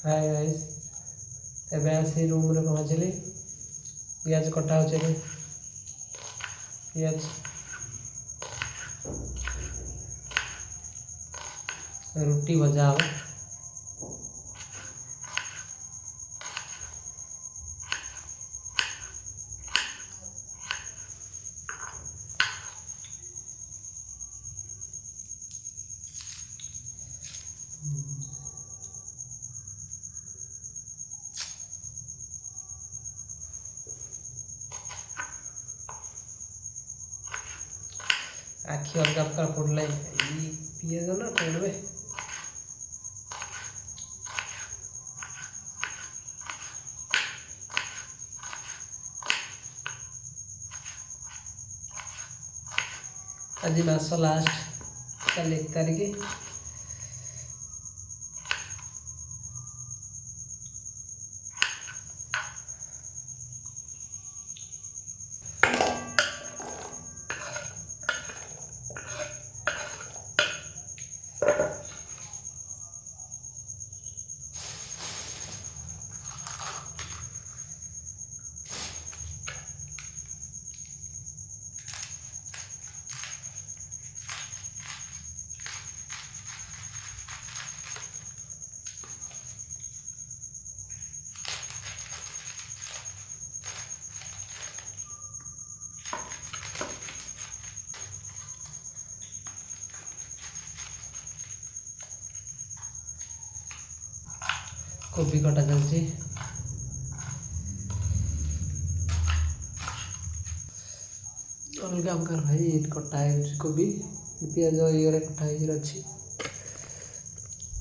Hi guys एबे आसी room रे पहुँचली पियाज कटा हो पियाज रुटी भजा हो आखि अलग प्रकार पड़ल पियाज ना पड़े आज मास लास्ट कल 1 तारिख कोबी कटा चलती अलग प्रकार भाई कटा है कोबी पियाज ये कटा अच्छी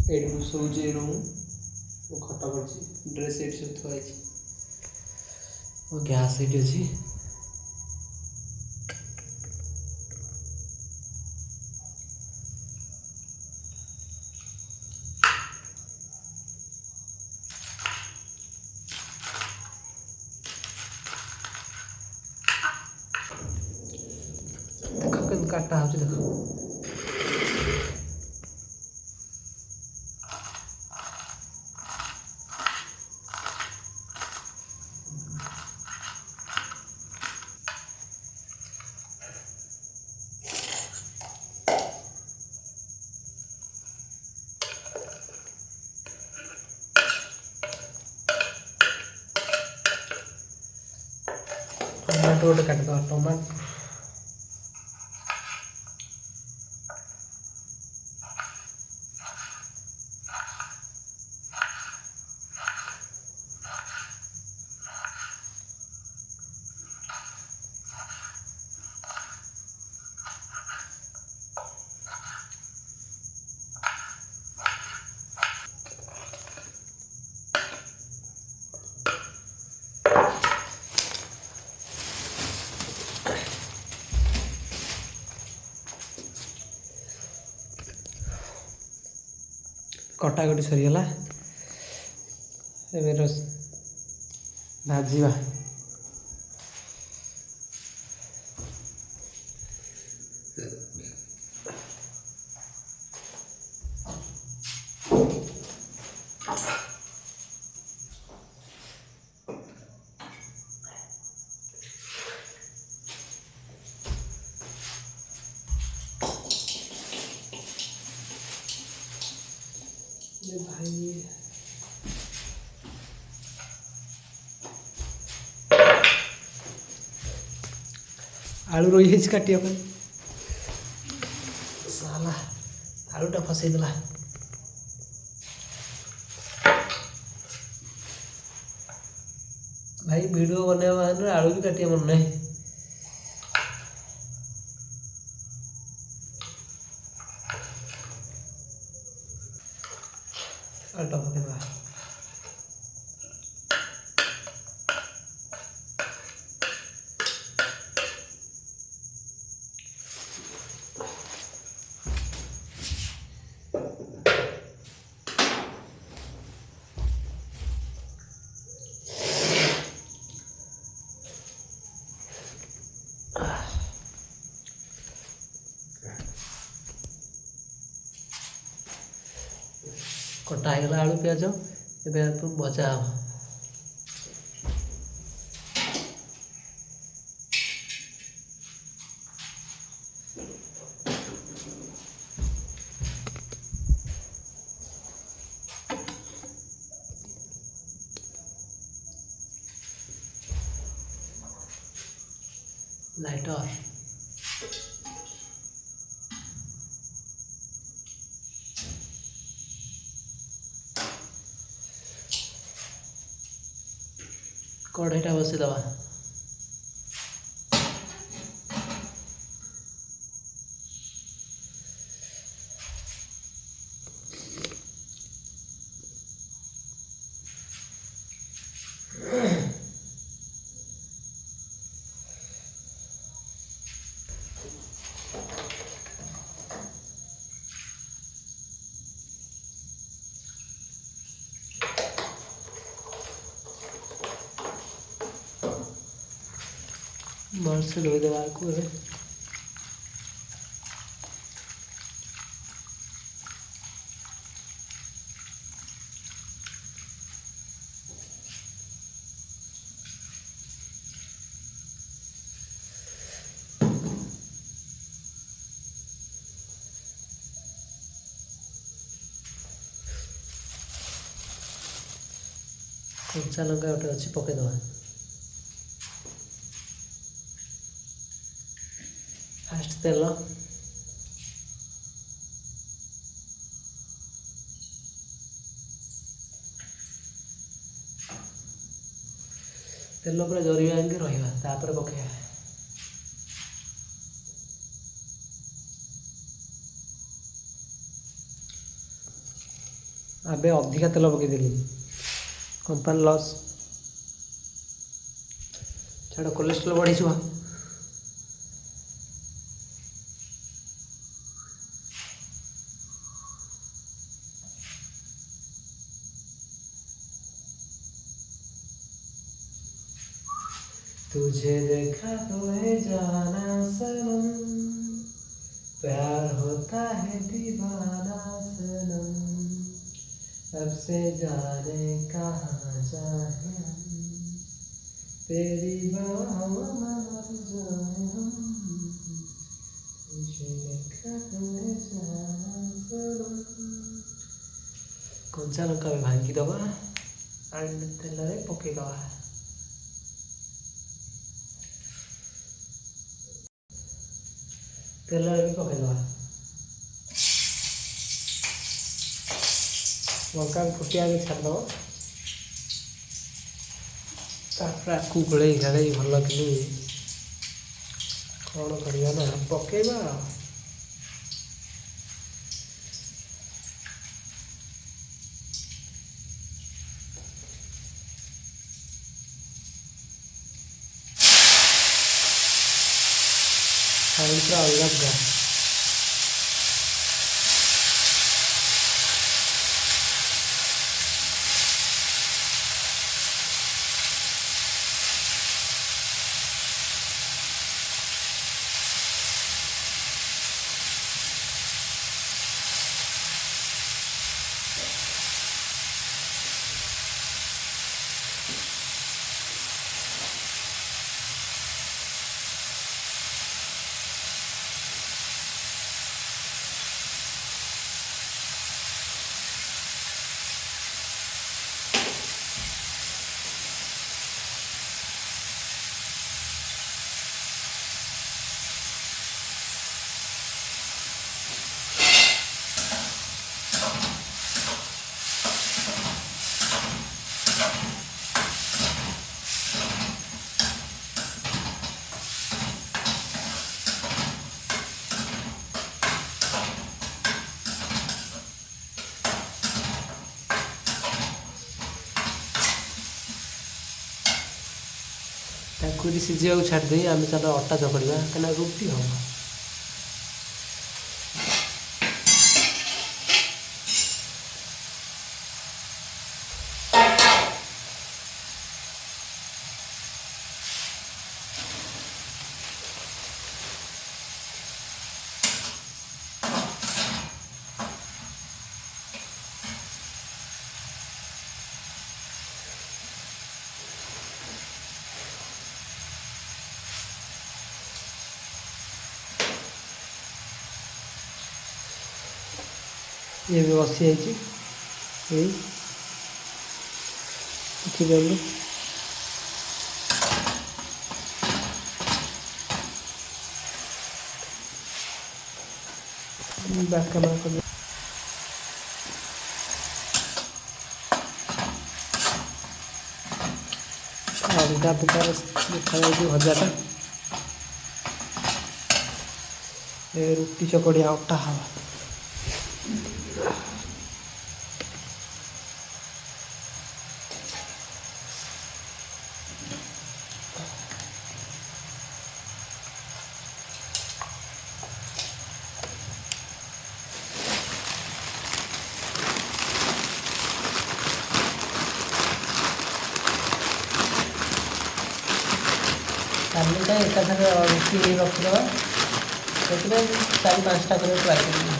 ये शोचे रूम वो खटा पड़ी ड्रेस ये सब थुआई गैस ये अच्छी काटा हो देखो टमाटो काट दो टमाटो कटाकटी सरीगला एबे भाजीबा भाई आलू रही काटिया साला आलूटा फसईदेला भाई वीडियो बनवा आलू भी काटिया मन नहीं आटा पकेबा कटा होगा आलू प्याज ଏବେ ଭଜା ହବ। ଲାଇଟର କଢ଼େଇଟା ବସେଇଦବା। ଭଲସେ ଧୋଇଦେବା ଆକୁ ଏବେ। କଞ୍ଚା ଲଙ୍କା ଗୋଟେ ଅଛି ପକେଇଦେବା। ଫାଷ୍ଟ ତେଲ, ତେଲ ପୁରା ଜରିବା ଏମିତି ରହିବା, ତାପରେ ପକେଇବା। ଏବେ ଅଧିକା ତେଲ ପକେଇଦେଲି, କମ୍ପାନୀ ଲସ୍, ଛାଡ଼ କୋଲେଷ୍ଟ୍ରଲ୍ ବଢ଼ିଯିବ। तुझे देखा तो है जाना सनम, प्यार होता है दीवाना सनम, अब से जाने कहाँ जाए हम, तेरी बाहों में मर जाए हम, तुझे देखा तो है जाना सनम। कच्चा लंका में भांगी दबा एंड तेल पकेदबा। तेल भी पकेदबा, लंका फुटिया भी छाड़द, तापर आपको गोल गाड़े भल कि कौन करवा ना पकेबा। पूरा अलग ताकू सीझा छाड़ी आम चल अटा चकड़ा कहीं रुटी हम। ये भी बसी जाइए देखिए बैक कैमरा कर ଅଲଗା ପ୍ରକାର ଦେଖାଯାଉଛି ଭଜାଟା। ଏ ରୁଟି ଚକଡ଼ିଆ ଅଟା ହବ। କାଲିଟା ଏକାଥରେ ରୁଟି ରଖିଦେବା, ସେଥିପାଇଁ 4-5ଟା କରି ଟ୍ରାଏ କରିବି।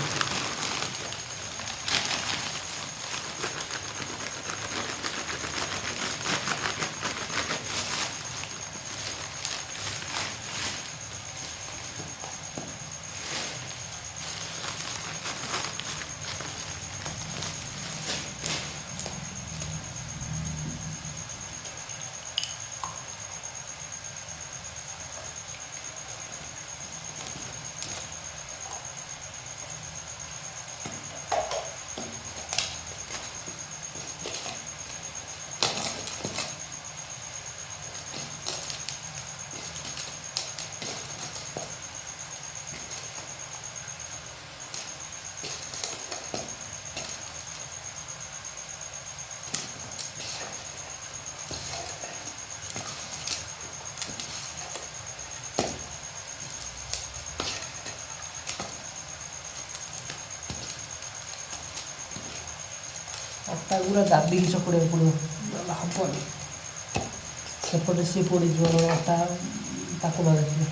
ଅଟା ଗୁଡ଼ା ଦାବିକି ଚକଡ଼ିବାକୁ ପଡ଼ିବ, ନହେଲେ ହବନି। ସେପଟେ ସିଏ ପୋଡ଼ିଯିବ ଅଟା ତାକୁ ନ ଦେଖିଲେ।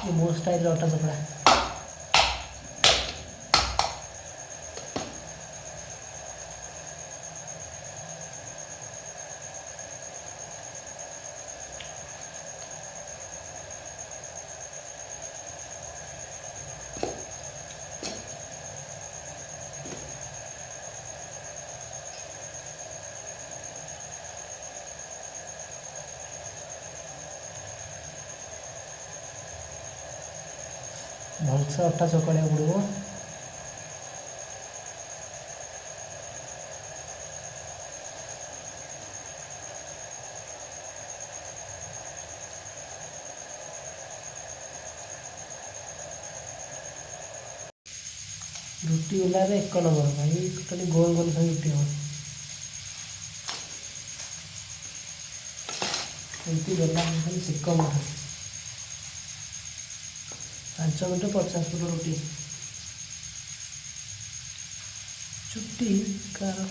ये ମୋ ଷ୍ଟାଇଲ୍ର ଅଟା ଚକଡ଼ା। ଭଲସେ ଅଟା ଚକଡ଼ିବାକୁ ପଡ଼ିବ। ରୁଟି ବେଲାରେ 1 ନମ୍ବର ଭାଇ, ଟୋଟାଲି ଗୋଲ ଗୋଲ ଖାଲି ରୁଟି ହେବ। ଏମିତି ବେଲା ଖାଲି ସେକ ମାର। 5 ମିନିଟ୍ 50 ଫୁଟ ରୁଟି। ଚୁଟି କାର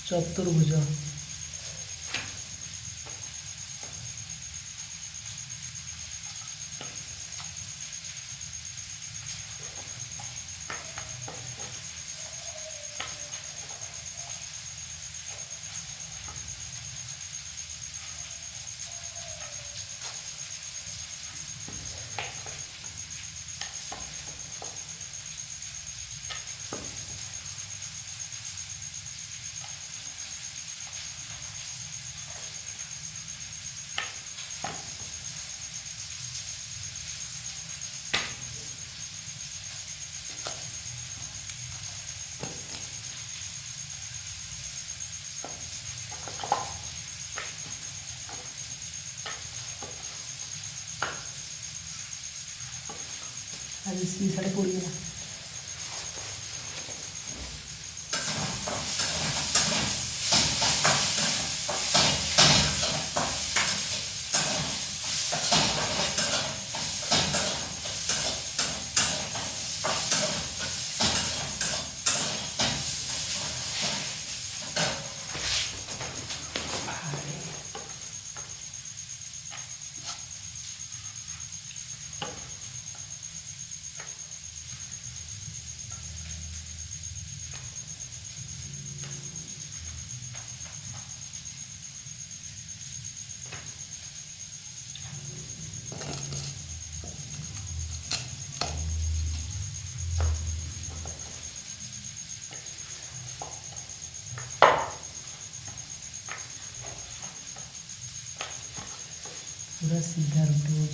ଚତୁର୍ଭୁଜ। ଆଜି ସି ସାଡ଼େ ପୋଡ଼ିଗଲା। पूरा सीधा रुटी हो।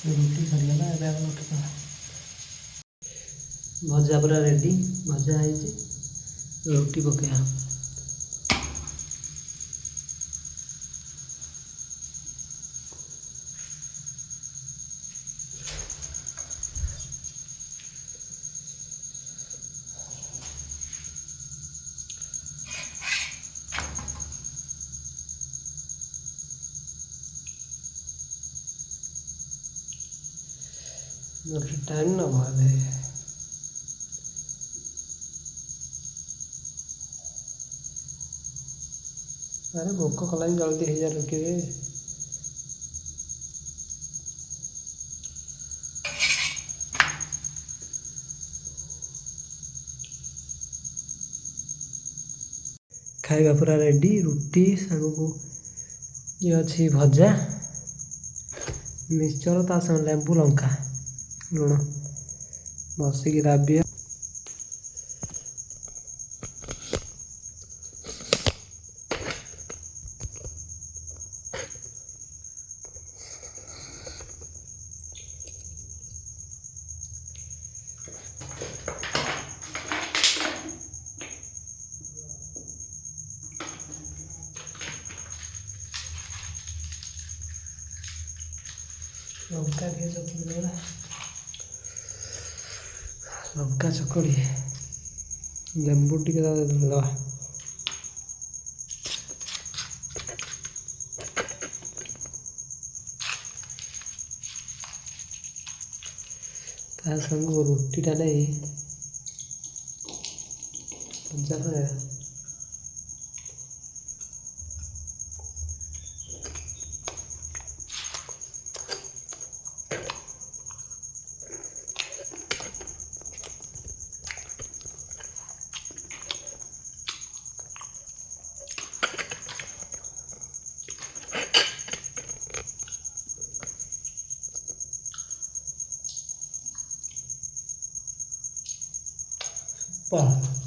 रुटी सरीगला एवं भजा पूरा रेडी भजा है रुटी पकड़ा टाइम ना भावे अरे भोक कला जल्दी हो जा रुटी रे खाଇବା पूरा रेडी रुटी सागु को ये अच्छी भजा मिक्सचर ता संग लेंबू लंका लुण बसिक दाबी लंका के चकड़ी लंका चकड़ी लेंबू टी दवा ता संग रुटी टा नहीं Wow.